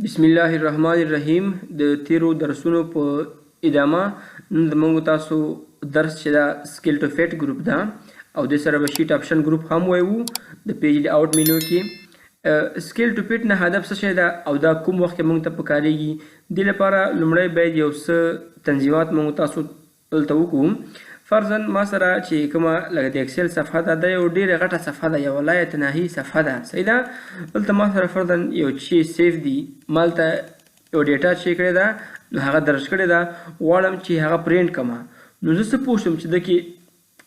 بسم الله الرحمن الرحیم. د تیرو درسونو په ادامه نن موږ تاسو درس چې دا سکیل ټو فیټ ګروپ ده او د سره به شیټ اپشن ګروپ هم وایو د پیج لی آوټ مینو کې سکیل ټو فیټ نه هدف څه شی ده او دا کوم وخت کې موږ ته پکارېږي. د لپاره لومړی باید یو څه تنظیمات موږ تاسو دلته وکړو. فرضاً ما سره چې کومه لکه د اکسل صفحه ده دا یو ډېره غټه صفحه ده، یو لا یتناهي صفحه ده، صحیح ده. دلته ما سره فرضاً یو شی سیف دی، مالته یو ډیټا چې کړې ده نو هغه درج کړې ده، غواړم چې هغه پرینټ کړم. نو زه څه پوه شم چې د کې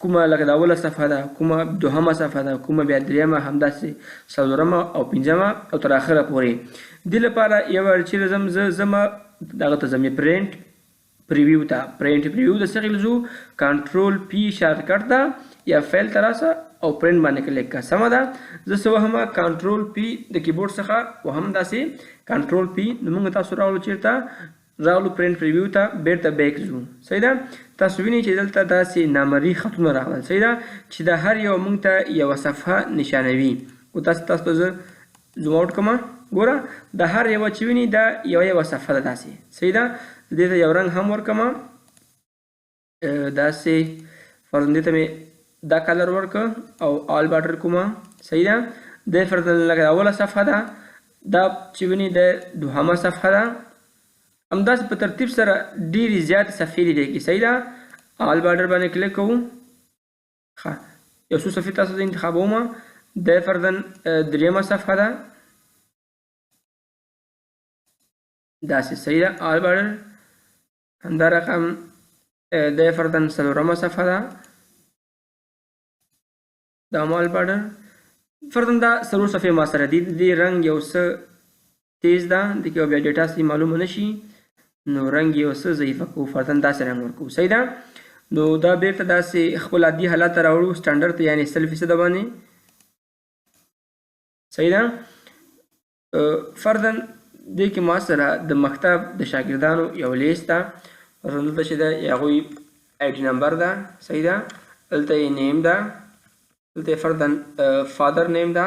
کومه لکه د اوله صفحه ده، کومه دوهمه صفحه ده، کومه بیا دریمه، همداسې څلورمه او پنځمه او تر اخره پورې. دې لپاره یو چې ځم زه ځم دغه ته ځم پرینټ پریویو ته. پرینټ پریویو د څه غلزو کنټرول پی شارټکټ ده یا فایل ته راشه او پرینټ باندې کلیک کړه. سمه ده. زه څه وهم کنټرول پی د کیبورډ څخه وهم داسې کنټرول پی. نو موږ تاسو راولو چیرته راولو پرینټ پریویو ته بیرته بیک ځو. صحیح ده. تاسو وینئ چې دلته داسې نامرئي خطونه راغلل. صحیح ده چې د هر یو موږ ته یوه صفحه نشانوي. او تاسو ته زه زوم آوټ کړم. ګوره د هر یوه چې وینئ دا یوه صفحه ده داسې. صحیح ده. دې ته یو رنګ هم ورکړم داسې فرضاً دې ته مې دا کلر ورکړه او آل باډر کومه. صحیح ده. د فرضاً لکه اوله صفحه ده، دا چې وینئ د دوهمه صفحه ده. همداسې په ترتیب سره ډېرې زیاتې صفحې دي کې. صحیح ده. آل باډر باندې کلیک کوو. ښه یو څو صفحې تاسو ته انتخابوم. د فرضاً دریمه صفحه ده داسې. صحیح ده. آل باډر همدا رقم د فرضاً څلورمه صفحه ده دا آل باډر. فرضاً دا څلور صفحې ما سره دي. د دې رنګ یو څه تیز ده، د کې بیا ډیټا سي معلومه نشي نو رنګ یو څه ضعیفه کوو. فرضاً داسې رنګ ورکوو. صحیح ده. نو دا بیرته داسې خپل عادي حالت ته راوړو سټانډرډ ته، یعنې 100% باندې. صحیح ده. فرضاً دې کې ما سره د مکتب د شاګردانو یو لیست ده. فرضاً دلته چې ده د هغوی آی ډي نمبر ده. صحیح ده. دلته یې نیم ده، دلته یې فرضاً فادر نیم ده.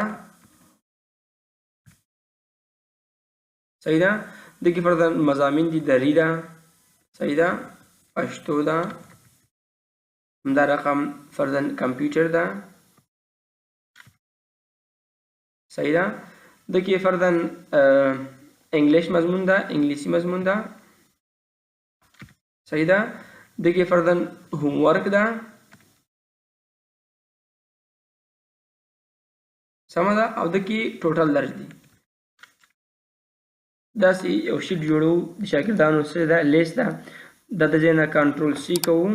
صحیح ده. دغې فرضاً مضامین دي دري ده. صحیح ده. پښتو ده. همدا رقم فرضاً کمپیوټر ده. صحیح ده. دغې فرضاً انګلیش مضمون ده، انګلیسي مضمون ده. صحیح ده. دغې فرضاً هوم ورک ده. سمه ده. او دغې ټوټل درج دي. داسې یو شیټ جوړوو د شاګردانو سره. دا لیست ده. دا د ځای نه کنټرول سی کوو.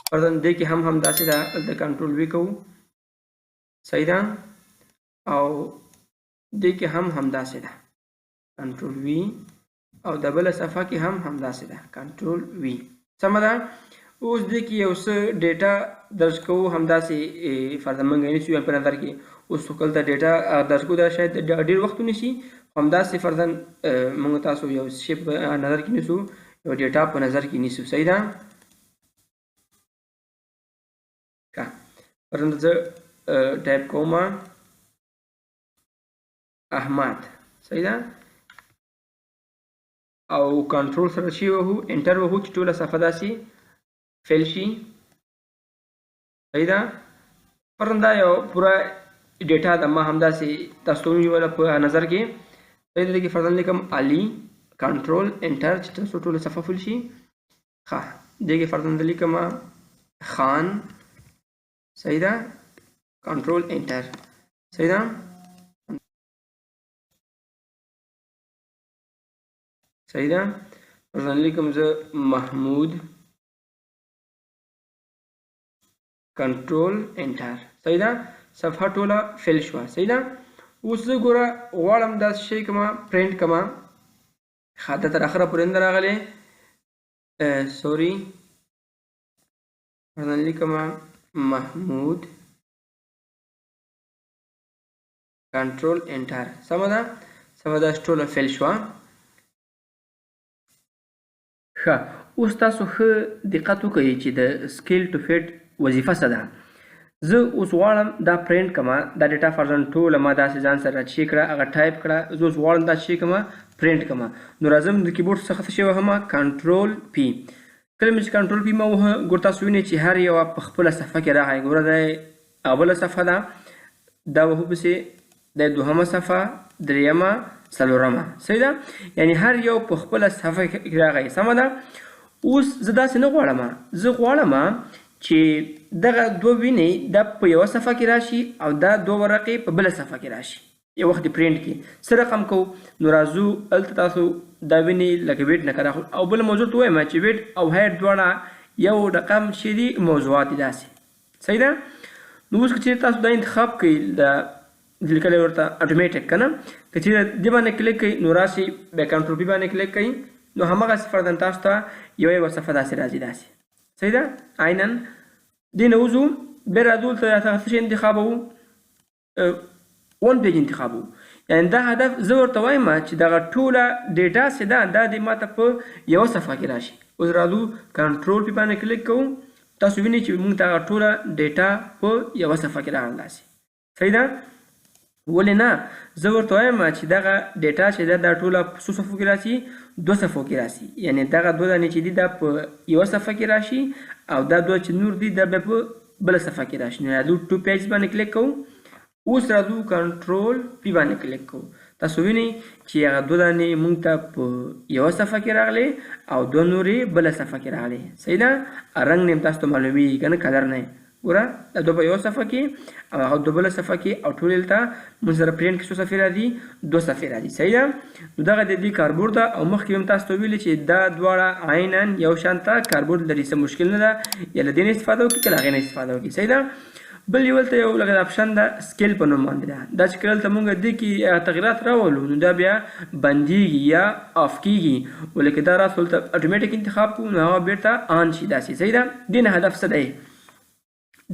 فرضاً دې کې هم داسې ده، دلته کنټرول وي کوو. صحیح ده. او دې کې هم داسې ده کنټرول وي، او د بله صفحه کې هم داسې ده کنټرول وي. سمه ده. اوس دې کې یو څه ډیټا درج کوو. همداسې فرضاً موږ یې نیسو په نظر کې. اوس خو کله ډیټا درج کوو دا شاید ډېر وخت ونیسي. همداسې فرضاً موږ تاسو یو شی په نظر کې نیسو، یو ډیټا په نظر کې نیسو. صحیح ده. ښه فرضاً زه ټایپ کوم احمد. صحیح ده. او کنټرول سره شي وهو انټر وهو چې ټوله صفحه داسې فیل شي. صحیح ده. فرضاً دا یو پوره ډیټا ده، ما همداسې تاسو ته ونیوله په نظر کې. صحیح ده. دې کې فرضاً لیکم علي، کنټرول انټر چې تاسو ټوله صفحه فل شي. ښه دې کې فرضاً زه لیکم خان. صحیح ده. کنټرول انټر. صحیح ده. صحیح ده. فرضاً لیکم زه محمود، کنټرول انټر. صحیح ده. صفحه ټوله فیل شوه. صحیح ده. اوس زه ګوره غواړم داسې شی کومه پرینټ کومه. ښه دا تر اخره پورې نه راغلی. سوري. فرضاً لیکم محمود، کنټرول انټر. سمه ده. سمه ده. ټوله فیل شوه. ښه اوس تاسو ښه دقت وکړئ چې د سکیل ټو فیټ وظیفه څه ده. زه اوس غواړم دا پرینټ کما دا ډیټا فرزن ټوله ما داسې ځان سره چی کړه هغه ټایپ کړه زه اوس غواړم دا چی کما پرینټ کما نو راځم د کیبورډ څخه څه شی وهم کنټرول پی کله مې چې کنټرول پی ما وه ګور تاسو وینئ چې هر یو په خپله صفحه کې راغی ګوره دا اوله صفحه ده دا وهو پسې د دوهمه صفحه دریمه څلورمه صحیح ده یعنی هر یو په خپله صفحه کې راغی سمه ده اوس زه داسې نه غواړم زه غواړم چې دغه دوه وینې دا په یوه صفحه کې راشي او دا دوه ورقې په بله صفحه کې راشي یو وخت پرینټ کې څه رقم کوو نو راځو هلته تاسو دا وینې لکه ویټ نه کار اخلو او بله موضوع ته وایم چې ویټ او هایټ دواړه یو رقم چې دي موضوعات دي داسې صحیح ده نو اوس که چېرې تاسو دا انتخاب کوئ د لیکلی ورته اټومیټک که نه که چېرې دې باندې کلیک کوئ نو راشي بیا کنټرول پی باندې کلیک کوئ نو همغسې فرضاً تاسو ته یوه صفحه داسې راځي داسې صحیح ده عیناً دې نه وځو بیا راځو دلته هغه څه شی انتخابوو ون پیج انتخابوو یعنې دا هدف زه ورته وایم چې دغه ټوله ډیټا چې ده دا دې ماته په یوه صفحه کې راشي اوس راځو کنټرول پی باندې کلیک کوو تاسو وینئ چې موږ ته هغه ټوله ډیټا په یوه صفحه کې راغله داسې صحیح ده ولې نه زه ورته وایم چې دغه ډیټا چې ده دا ټوله په څو صفحو کې راشي دوه صفحو کې راشي یعنې دغه دوه دانې چې دي دا په یوه صفحه کې راشي او دا دوه چې نور دي دا بیا په بله صفحه کې راشي نو راځو ټو پیج باندې کلیک کوو اوس راځو کنټرول پی باندې کلیک کوو تاسو وینئ چې هغه دوه دانې موږ ته په یوه صفحه کې راغلې او دوه نورې بله صفحه کې راغلې صحیح ده رنګ نه هم تاسو ته معلومیږي که نه کلر نه ګوره دا دوه په یوه صفحه کې او هغه دوه بله صفحه کې او ټولې دلته موږ سره پرینټ کې څو صفحې راځي دوه صفحې راځي صحیح ده نو دغه د دې کاربورډ ده او مخکې هم تاسو ته ویلي چې دا دواړه عیناً یو شانته کاربورډ لري څه مشکل نه ده یا له دې نه استفاده وکړي که له هغې نه استفاده وکړي صحیح ده بل یو هلته یو لکه اپشن ده سکیل په نوم باندې ده دا چې کله هلته موږ دې کې تغیرات راولو نو دا بیا بندیږي یا آف کیږي ولکه دا راسو هلته اټومیټک انتخاب کوو نو هغه بیرته آن شي داسې صحیح ده دې نه هدف څه دی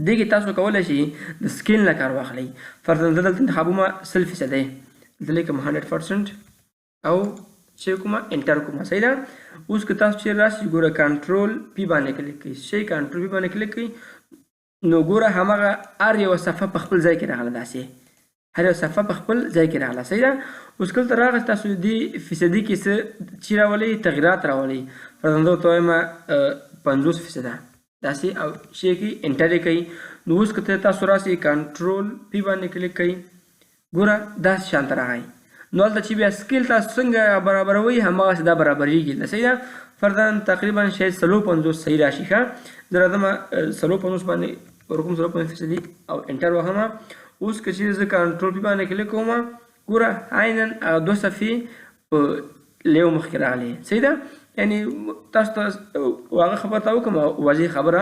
دې کې تاسو کولی شئ د سکیل نه کار واخلئ فرضاً زه دلته انتخابومه 100% دلته لیکم 100% او چې کومه انټر کومه صحیح ده اوس که تاسو چېرې راشئ ګوره کنټرول پی باندې کلیک کوئ شئ کنټرول پی باندې کلیک کوئ نو ګوره همغه هر یوه صفحه په خپل ځای کې راغله داسې هر یوه صفحه په خپل ځای کې راغله صحیح ده اوس کله ته راغی تاسو دې فیصدي کې څه چې راولئ تغیرات راولئ فرضاً زه ورته وایم 50% داسې او شی کې انټر یې کوئ نو اوس که تاسو راسئ کنټرول پی باندې کلیک کوئ ګوره داسې شانته راغی نو هلته چې بیا سکیل تاسو څنګه برابروئ همغسې دا برابریږي صحیح ده فرضاً تقریبا شاید 50 صحیح راشي ښه زه راځم 50 باندې ورکوم 50% او انټر وهم اوس که چېرې زه کنټرول پی باندې کلیک کوم ګوره عیناً هغه دوه صفحې په لیو مخکې راغلې صحیح ده یعنی تاسو ته هغه خبره ته وکړم واضح خبره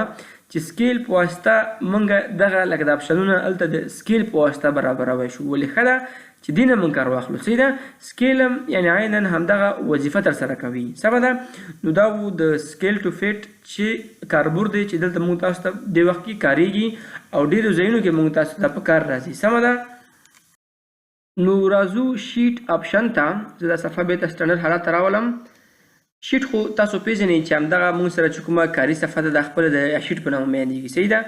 چې سکیل په واسطه موږ دغه لکه د اپشنونه هلته د سکیل په واسطه برابروی شو ولې ښه ده چې دې نه موږ کار واخلو صحیح ده سکیل هم یعنې عیناً همدغه وظیفه ترسره کوي سمه ده نو دا و د سکیل ټو فیټ چې کاربورډ دی چې دلته موږ تاسو ته دې وخت کې کارېږي او ډېرو ځایونو کې موږ تاسو ته په کار راځي سمه ده نو راځو شیټ اپشن ته زه دا صفحه بېرته سټنډرډ حالت ته راولم شیټ خو تاسو پیژنئ چې همدغه موږ سره چې کومه کاري صفحه ده دا خپله د شیټ په نامه بیانېږي صحیح ده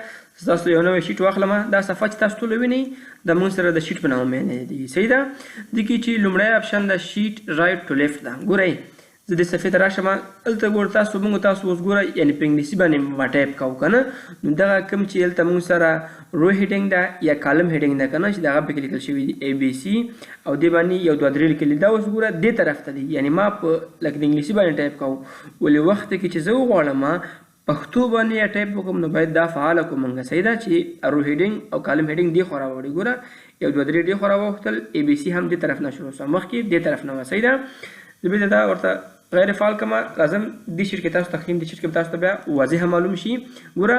تاسو یو نوی شیټ واخلم دا صفحه چې تاسو ټوله وینئ دا موږ سره د شیټ په نامه بیانېږي صحیح ده دې کې چې لومړی اپشن د شیټ رایټ ټو لیفټ ده ګورئ زه دې صفحې ته راشم هلته ګوره تاسو اوس ګوره یعنې په انګلیسي باندې ټایپ کوو که نه نو دغه کوم چې هلته موږ سره رو هیډینګ ده یا کالم هیډینګ ده که نه چې د هغه پکې لیکل شوي دي ABC او دې باندې یو دوه درې لیکلي دا اوس ګوره دې طرف ته دي یعنې ما په لکه د انګلیسي باندې ټایپ کوو ولې وخت کې چې زه وغواړم پښتو باندې ټایپ وکړم نو باید دا فعاله کړو موږ صحیح ده چې رو هیډینګ او کالم هیډینګ دې خوا راوړي ګوره یو دوه درې دې خوا راوښتل ABC هم دې طرف نه شروع شوه مخکې دې طرف نه وه صحیح ده زه بېرته دا ورته غیر فعال کما راځم دې شیټ کې تاسو تقسیم دې شیټ کې تاسو ته بیا واضح معلوم شي ګوره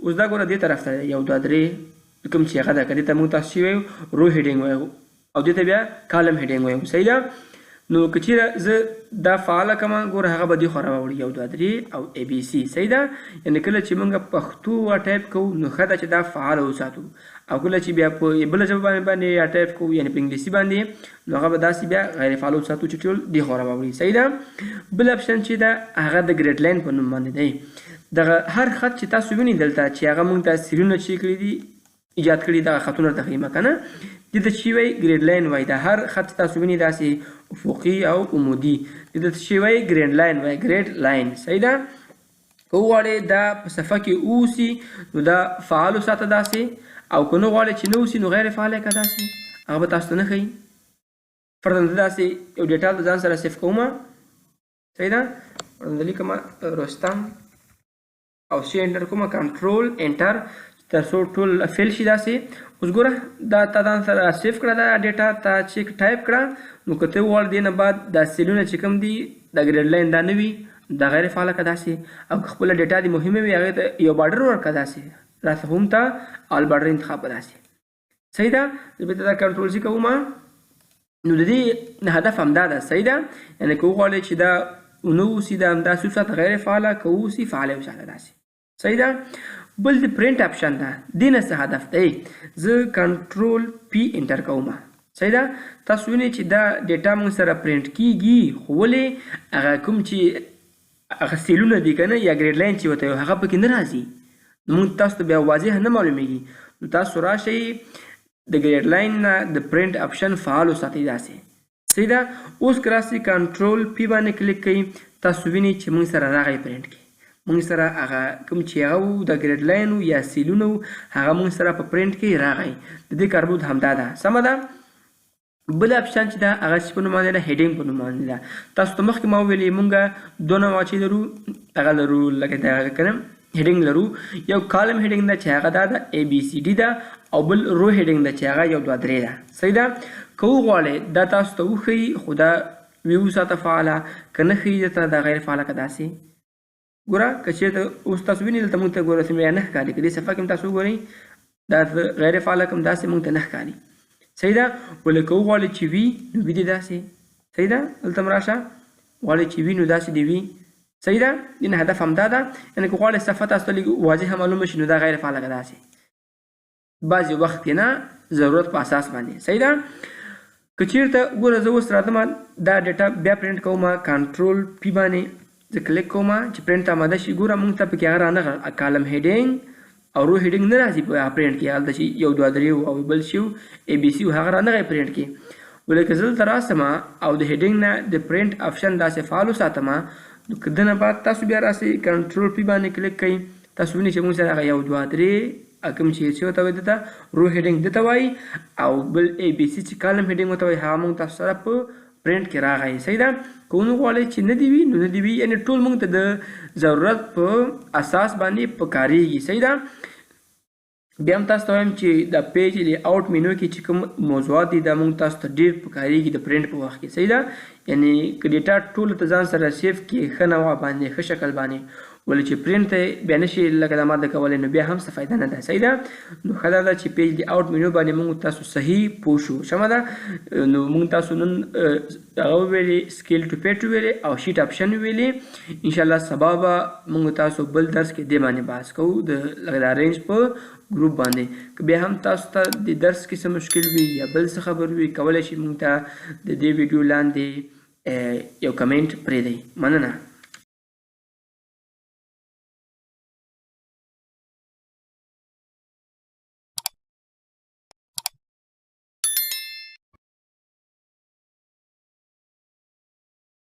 اوس دا ګوره دې طرف ته یو دوه درې کوم چې هغه ده که دې ته موږ تاسو چې وایو رو هیډینګ وایو او دې ته بیا کالم هیډینګ وایو صحیح ده نو که چېرې زه دا فعاله کړم ګوره هغه به دې خوا راوړي یو دوه درې او ABC صحیح ده یعنې کله چې موږ پښتو ټایپ کوو نو ښه ده چې دا فعاله وساتو او کله چې بیا په بله ژبه باندې ټایپ کوو یعنې په انګلیسي باندې نو هغه به داسې بیا غیر فعاله وساتو چې ټول دې خوا راوړي صحیح ده بل اپشن چې ده هغه د ګریډ لاین په نوم باندې دی دغه هر خط چې تاسو وینئ دلته چې هغه موږ ته سیرونه چې کړي دي ایجاد کړي دغه خطونه ته ښیي کنه. دې ته چې وایي ګریډ لاین وایي. دا هر خط تاسو وینئ داسې افقي او عمودي. دې ته چې وایي ګریډ لاین وایي، ګریډ لاین. صحیح ده. که وغواړئ دا په صفحه کې اوسي نو دا فعال وساته داسې، او که نه غواړئ چې نه اوسي نو غیر فعال یې کړه داسې، هغه به تاسو ته نه ښیي. فرضاً زه داسې یو ډیټا د ځان سره سیف کوم. صحیح ده. فرضاً لیکم رستم او سی انټر کوم، کنټرول انټر تر څو ټول فیل شي داسې. اوس ګوره دا تا ځان سره سیف کړه دا ډیټا، تا چې ټایپ کړه نو که ته وغواړې دې نه بعد دا سیلونه چې کوم دي دا ګریډ لاین دا نه وي، دا غیر فعاله کړه داسې. او که خپله ډیټا دې مهمه وي هغې ته یو بارډر ورکړه داسې، راته هم ته آل بارډر انتخاب به داسې. صحیح ده. زه بېرته دا کنټرول سی کوم نو د دې هدف همدا ده. صحیح ده. یعنې که وغواړئ چې دا ونه اوسي دا همداسې وساته غیر فعاله، که اوسي فعاله وساته داسې. صحیح ده. بل د پرنټ اپشن ده. دې نه څه هدف دی؟ زه کنټرول پی انټر کوم. صحیح ده. تاسو وینئ چې دا ډیټا موږ سره پرنټ کیږي، خو ولې هغه کوم چې هغه سیلونه دي که نه یا ګریډ لاین چې ورته هغه پکې نه راځي. نو موږ تاسو ته بیا واضح نه معلومیږي. نو تاسو راشئ د ګریډ لاین نه د پرنټ اپشن فعال وساتئ داسې. صحیح ده. اوس که راسئ کنټرول پی باندې کلیک کوئ، تاسو وینئ چې موږ سره راغی پرنټ کې. موږ سره هغه کوم چې هغه و د ګریډ لاین و یا سیلونه و هغه موږ سره په پرنټ کې راغی. د دې کاربود همدا ده. سمه ده. بل اپشن چې ده هغه چې په نوم باندې ده هیډینګ په نوم باندې ده. تاسو ته مخکې ما وویلې موږ دوه نوعه چې لرو هغه لرو لکه دغه که نه هیډینګ لرو. یو کالم هیډینګ ده چې هغه دا ده ABCD ده، او بل رو هیډینګ ده چې هغه 1 2 3 ده. صحیح ده. که وغواړئ دا تاسو ته وښیي خو دا وي وساته فعاله، که نه ښیي درته دا غیر فعاله که داسې. ګوره که چېرته اوس تاسو وینئ دلته موږ ته ګوره څومره نه ښکاري. که دې صفحه کې هم تاسو وګورئ دا غیر فعاله کوم داسې موږ ته نه ښکاري. صحیح ده. ولې که وغواړئ چې وي نو وي دې داسې. صحیح ده. دلته هم راشه غواړئ چې وي نو داسې دې وي. صحیح ده. دې نه هدف همدا ده. یعنې که غواړئ صفحه تاسو ته لږ واضحه معلومه شي نو دا غیر فعاله که داسې. بعضې وخت کې نه ضرورت په اساس باندې. صحیح ده. که چېرته ګوره زه اوس راځم دا ډیټا بیا پرنټ کوم، کنټرول پی باندې زه کلیک کوم چې پرنټ ته آماده شي. ګوره موږ ته پکې هغه رانغله کالم هیډینګ او رو هیډینګ نه راځي په پرنټ کې. هلته چې 1 2 3 او بل شي ABC و هغه رانغی پرنټ کې. ولې که زه دلته راسم او د هیډینګ نه د پرنټ اپشن داسې فعال وساتم نو که دنه بعد تاسو بیا راسئ کنټرول پی باندې کلیک کوئ، تاسو وینئ چې موږ سره هغه 1 2 3 کوم چې څه ورته وایي دته رو هیډینګ دته وایي، او بل ABC چې کالم هیډینګ ورته وایي هغه موږ تاسو سره په پرنټ کې راغی. صحیح ده. که ونه غواړئ چې نه دې وي نو نه دې وي. یعنې ټول موږ ته د ضرورت په اساس باندې پکارېږي. صحیح ده. بیا هم تاسو ته وایم چې د پیج لی آوټ مینو کې چې کوم موضوعات دي دا موږ تاسو ته ډېر پکارېږي د پرنټ په وخت کې. صحیح ده. یعنې که ډیټا ټولو ته ځان سره سیف کړي ښه نوع باندې ښه شکل باندې، ولې چې پرنټ ته بیا نشي لکه دا ماده کولی نو بیا هم څه فایده نه ده. صحیح ده. نو ښه دا ده چې پیج لی آوټ مینو باندې موږ تاسو صحیح پوه شو. شمه ده. نو موږ تاسو نن هغه وویلې سکیل ټو پیټ وویلې او شیټ اپشن وویلې. انشاءالله سبا به موږ تاسو بل درس کې دې باندې بحث کوو د لکه دا رینج په ګروپ باندې. که بیا هم تاسو ته د درس کې څه مشکل وي یا بل څه خبر وي کولی شئ موږ ته د دې ویډیو لاندې یو کمنټ پرېږدئ. مننه.